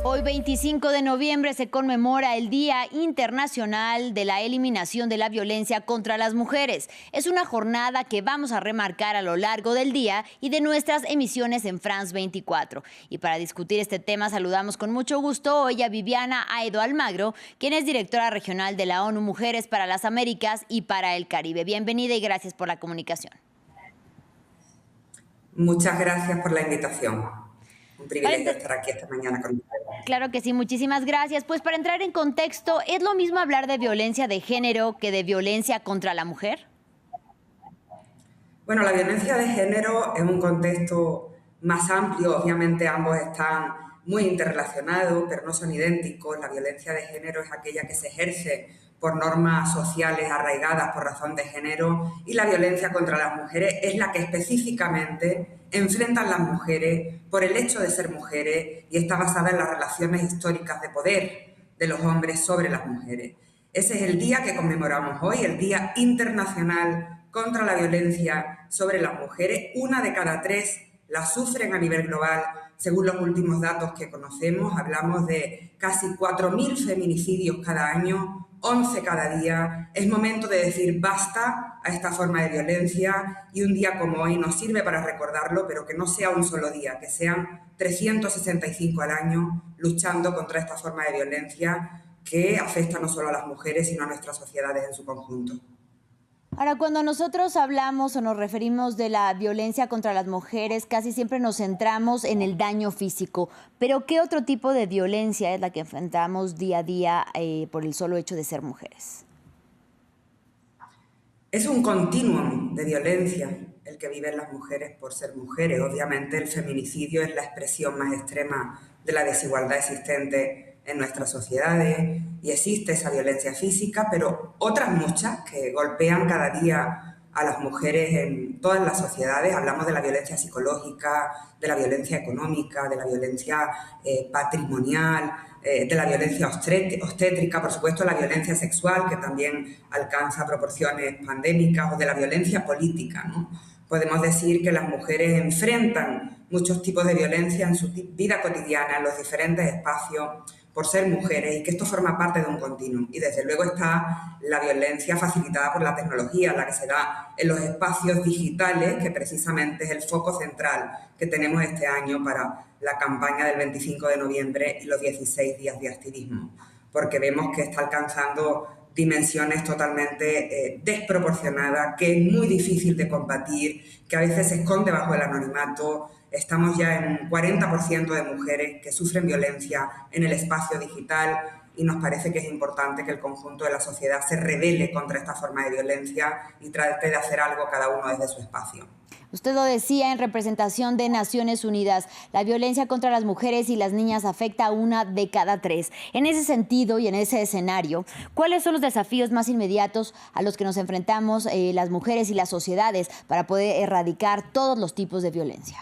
Hoy, 25 de noviembre, se conmemora el Día Internacional de la Eliminación de la Violencia contra las Mujeres. Es una jornada que vamos a remarcar a lo largo del día y de nuestras emisiones en France 24. Y para discutir este tema saludamos con mucho gusto hoy a Viviana Aedo Almagro, quien es directora regional de la ONU Mujeres para las Américas y para el Caribe. Bienvenida y gracias por la comunicación. Muchas gracias por la invitación. Un privilegio estar aquí esta mañana con ustedes. Claro que sí, muchísimas gracias. Pues para entrar en contexto, ¿es lo mismo hablar de violencia de género que de violencia contra la mujer? Bueno, la violencia de género es un contexto más amplio. Obviamente ambos están muy interrelacionados, pero no son idénticos. La violencia de género es aquella que se ejerce por normas sociales arraigadas por razón de género, y la violencia contra las mujeres es la que específicamente enfrentan las mujeres por el hecho de ser mujeres y está basada en las relaciones históricas de poder de los hombres sobre las mujeres. Ese es el día que conmemoramos hoy, el Día Internacional contra la Violencia sobre las Mujeres. 1 de cada 3 la sufren a nivel global. Según los últimos datos que conocemos, hablamos de casi 4.000 feminicidios cada año, 11 cada día. Es momento de decir basta a esta forma de violencia, y un día como hoy nos sirve para recordarlo, pero que no sea un solo día, que sean 365 al año luchando contra esta forma de violencia que afecta no solo a las mujeres, sino a nuestras sociedades en su conjunto. Ahora, cuando nosotros hablamos o nos referimos de la violencia contra las mujeres, casi siempre nos centramos en el daño físico. Pero, ¿qué otro tipo de violencia es la que enfrentamos día a día por el solo hecho de ser mujeres? Es un continuum de violencia el que viven las mujeres por ser mujeres. Obviamente el feminicidio es la expresión más extrema de la desigualdad existente en nuestras sociedades, y existe esa violencia física, pero otras muchas que golpean cada día a las mujeres en todas las sociedades. Hablamos de la violencia psicológica, de la violencia económica, de la violencia patrimonial, de la violencia obstétrica, por supuesto la violencia sexual, que también alcanza proporciones pandémicas, o de la violencia política, ¿no? Podemos decir que las mujeres enfrentan muchos tipos de violencia en su vida cotidiana, en los diferentes espacios, por ser mujeres, y que esto forma parte de un continuum. Y desde luego está la violencia facilitada por la tecnología, la que se da en los espacios digitales, que precisamente es el foco central que tenemos este año para la campaña del 25 de noviembre y los 16 días de activismo, porque vemos que está alcanzando dimensiones totalmente desproporcionadas, que es muy difícil de combatir, que a veces se esconde bajo el anonimato. Estamos ya en un 40% de mujeres que sufren violencia en el espacio digital, y nos parece que es importante que el conjunto de la sociedad se rebele contra esta forma de violencia y trate de hacer algo cada uno desde su espacio. Usted lo decía en representación de Naciones Unidas, la violencia contra las mujeres y las niñas afecta a 1 de cada 3. En ese sentido y en ese escenario, ¿cuáles son los desafíos más inmediatos a los que nos enfrentamos las mujeres y las sociedades para poder erradicar todos los tipos de violencia?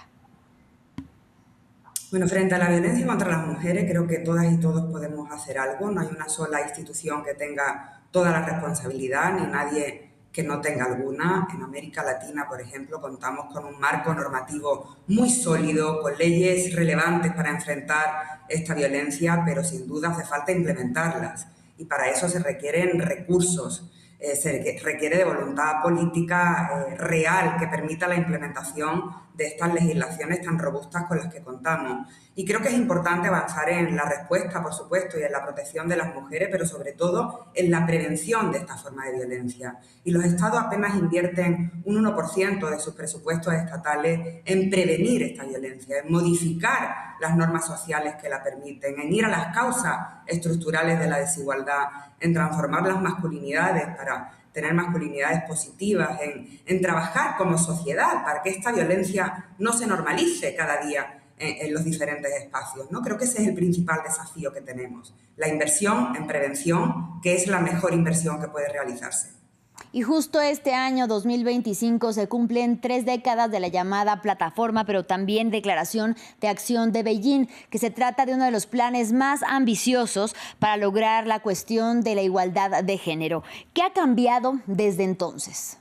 Bueno, frente a la violencia contra las mujeres, creo que todas y todos podemos hacer algo. No hay una sola institución que tenga toda la responsabilidad, ni nadie que no tenga alguna. En América Latina, por ejemplo, contamos con un marco normativo muy sólido, con leyes relevantes para enfrentar esta violencia, pero sin duda hace falta implementarlas. Y para eso se requieren recursos, se requiere de voluntad política real que permita la implementación de estas legislaciones tan robustas con las que contamos. Y creo que es importante avanzar en la respuesta, por supuesto, y en la protección de las mujeres, pero sobre todo en la prevención de esta forma de violencia. Y los estados apenas invierten un 1% de sus presupuestos estatales en prevenir esta violencia, en modificar las normas sociales que la permiten, en ir a las causas estructurales de la desigualdad, en transformar las masculinidades para tener masculinidades positivas, en trabajar como sociedad para que esta violencia no se normalice cada día en los diferentes espacios, ¿no? Creo que ese es el principal desafío que tenemos, la inversión en prevención, que es la mejor inversión que puede realizarse. Y justo este año 2025 se cumplen 3 décadas de la llamada plataforma, pero también Declaración de Acción de Beijing, que se trata de uno de los planes más ambiciosos para lograr la cuestión de la igualdad de género. ¿Qué ha cambiado desde entonces?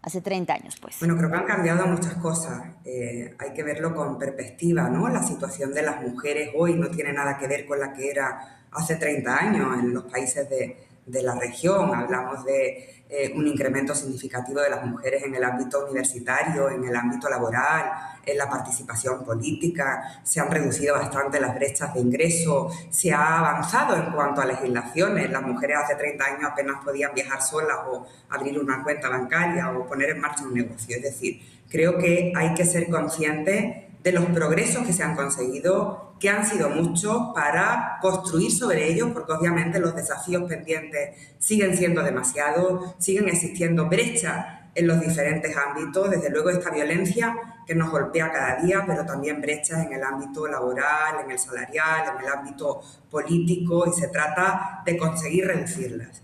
hace 30 años, pues. Bueno, creo que han cambiado muchas cosas. Hay que verlo con perspectiva, ¿no? La situación de las mujeres hoy no tiene nada que ver con la que era hace 30 años en los países de la región. Hablamos de un incremento significativo de las mujeres en el ámbito universitario, en el ámbito laboral, en la participación política. Se han reducido bastante las brechas de ingreso, se ha avanzado en cuanto a legislaciones. Las mujeres hace 30 años apenas podían viajar solas o abrir una cuenta bancaria o poner en marcha un negocio. Es decir, creo que hay que ser conscientes de los progresos que se han conseguido, que han sido muchos, para construir sobre ellos, porque obviamente los desafíos pendientes siguen siendo demasiados, siguen existiendo brechas en los diferentes ámbitos, desde luego esta violencia que nos golpea cada día, pero también brechas en el ámbito laboral, en el salarial, en el ámbito político, y se trata de conseguir reducirlas.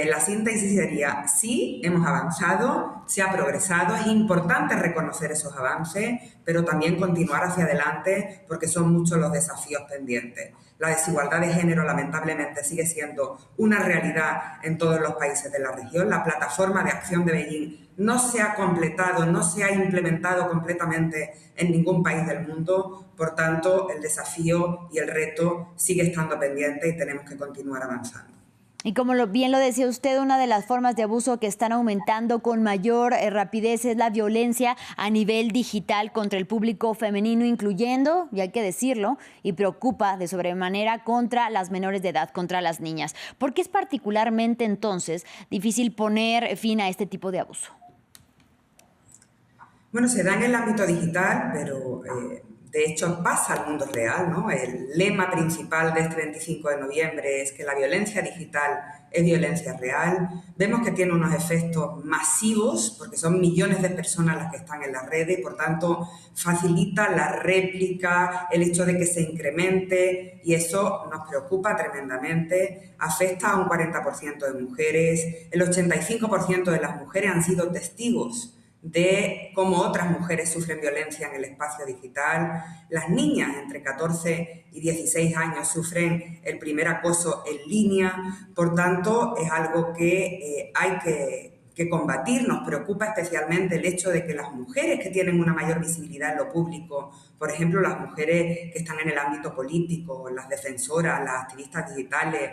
La síntesis sería, sí, hemos avanzado, se ha progresado, es importante reconocer esos avances, pero también continuar hacia adelante porque son muchos los desafíos pendientes. La desigualdad de género, lamentablemente, sigue siendo una realidad en todos los países de la región. La plataforma de acción de Beijing no se ha completado, no se ha implementado completamente en ningún país del mundo. Por tanto, el desafío y el reto sigue estando pendiente y tenemos que continuar avanzando. Y como bien lo decía usted, una de las formas de abuso que están aumentando con mayor rapidez es la violencia a nivel digital contra el público femenino, incluyendo, y hay que decirlo, y preocupa de sobremanera contra las menores de edad, contra las niñas. ¿Por qué es particularmente entonces difícil poner fin a este tipo de abuso? Bueno, se da en el ámbito digital, pero de hecho pasa al mundo real, ¿no? El lema principal de este 25 de noviembre es que la violencia digital es violencia real. Vemos que tiene unos efectos masivos, porque son millones de personas las que están en las redes, y por tanto facilita la réplica, el hecho de que se incremente, y eso nos preocupa tremendamente. Afecta a un 40% de mujeres, el 85% de las mujeres han sido testigos de cómo otras mujeres sufren violencia en el espacio digital. Las niñas entre 14 y 16 años sufren el primer acoso en línea. Por tanto, es algo que hay que combatir. Nos preocupa especialmente el hecho de que las mujeres que tienen una mayor visibilidad en lo público, por ejemplo, las mujeres que están en el ámbito político, las defensoras, las activistas digitales,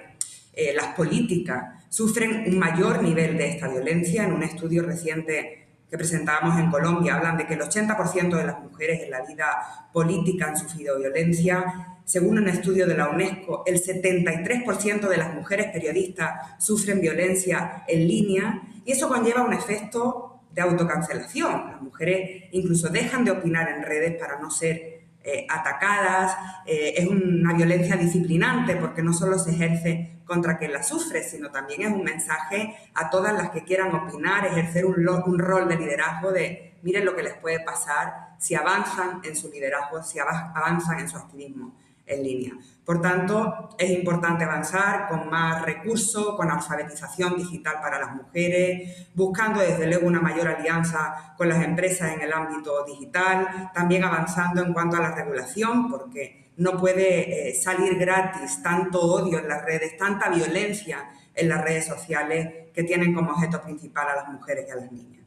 las políticas, sufren un mayor nivel de esta violencia. En un estudio reciente que presentábamos en Colombia, hablan de que el 80% de las mujeres en la vida política han sufrido violencia. Según un estudio de la UNESCO, el 73% de las mujeres periodistas sufren violencia en línea, y eso conlleva un efecto de autocancelación. Las mujeres incluso dejan de opinar en redes para no ser atacadas. Es una violencia disciplinante porque no solo se ejerce contra quien la sufre, sino también es un mensaje a todas las que quieran opinar, ejercer un rol de liderazgo, de miren lo que les puede pasar si avanzan en su liderazgo, si avanzan en su activismo en línea. Por tanto, es importante avanzar con más recursos, con alfabetización digital para las mujeres, buscando desde luego una mayor alianza con las empresas en el ámbito digital, también avanzando en cuanto a la regulación, porque no puede salir gratis tanto odio en las redes, tanta violencia en las redes sociales que tienen como objeto principal a las mujeres y a las niñas.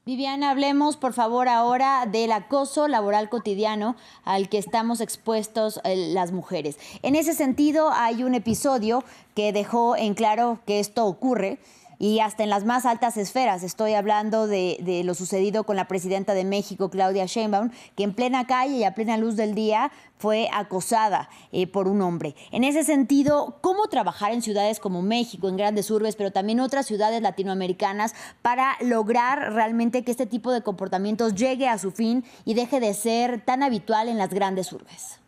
Viviana, hablemos por favor ahora del acoso laboral cotidiano al que estamos expuestos las mujeres. En ese sentido, hay un episodio que dejó en claro que esto ocurre, y hasta en las más altas esferas. Estoy hablando de lo sucedido con la presidenta de México, Claudia Sheinbaum, que en plena calle y a plena luz del día fue acosada por un hombre. En ese sentido, ¿cómo trabajar en ciudades como México, en grandes urbes, pero también otras ciudades latinoamericanas, para lograr realmente que este tipo de comportamientos llegue a su fin y deje de ser tan habitual en las grandes urbes?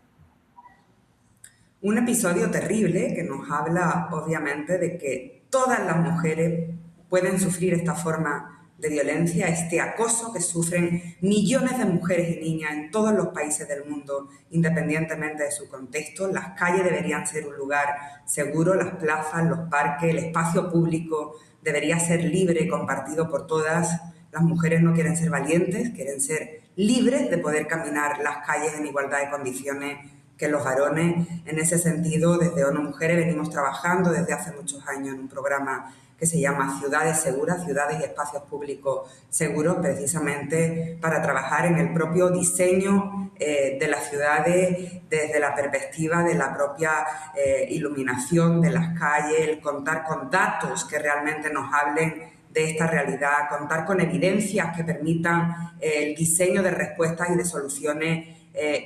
Un episodio terrible que nos habla, obviamente, de que todas las mujeres pueden sufrir esta forma de violencia, este acoso que sufren millones de mujeres y niñas en todos los países del mundo, independientemente de su contexto. Las calles deberían ser un lugar seguro, las plazas, los parques, el espacio público debería ser libre y compartido por todas. Las mujeres no quieren ser valientes, quieren ser libres de poder caminar las calles en igualdad de condiciones que los varones. En ese sentido, desde ONU Mujeres venimos trabajando desde hace muchos años en un programa que se llama Ciudades Seguras, Ciudades y Espacios Públicos Seguros, precisamente para trabajar en el propio diseño de las ciudades desde la perspectiva de la propia iluminación de las calles, el contar con datos que realmente nos hablen de esta realidad, contar con evidencias que permitan el diseño de respuestas y de soluciones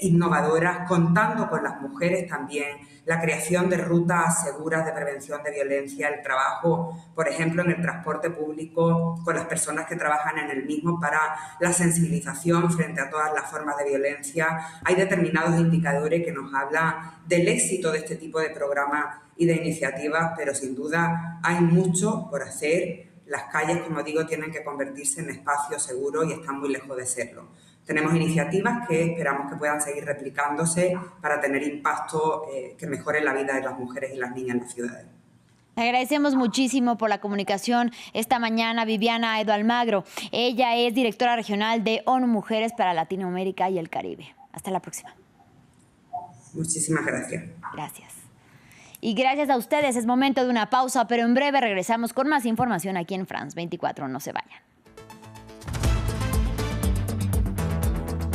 innovadoras, contando con las mujeres también, la creación de rutas seguras de prevención de violencia, el trabajo, por ejemplo, en el transporte público con las personas que trabajan en el mismo para la sensibilización frente a todas las formas de violencia. Hay determinados indicadores que nos hablan del éxito de este tipo de programas y de iniciativas, pero sin duda hay mucho por hacer. Las calles, como digo, tienen que convertirse en espacios seguros y están muy lejos de serlo. Tenemos iniciativas que esperamos que puedan seguir replicándose para tener impacto que mejore la vida de las mujeres y las niñas en las ciudades. Le agradecemos muchísimo por la comunicación esta mañana, Viviana Edo Almagro. Ella es directora regional de ONU Mujeres para Latinoamérica y el Caribe. Hasta la próxima. Muchísimas gracias. Gracias. Y gracias a ustedes. Es momento de una pausa, pero en breve regresamos con más información aquí en France 24. No se vayan.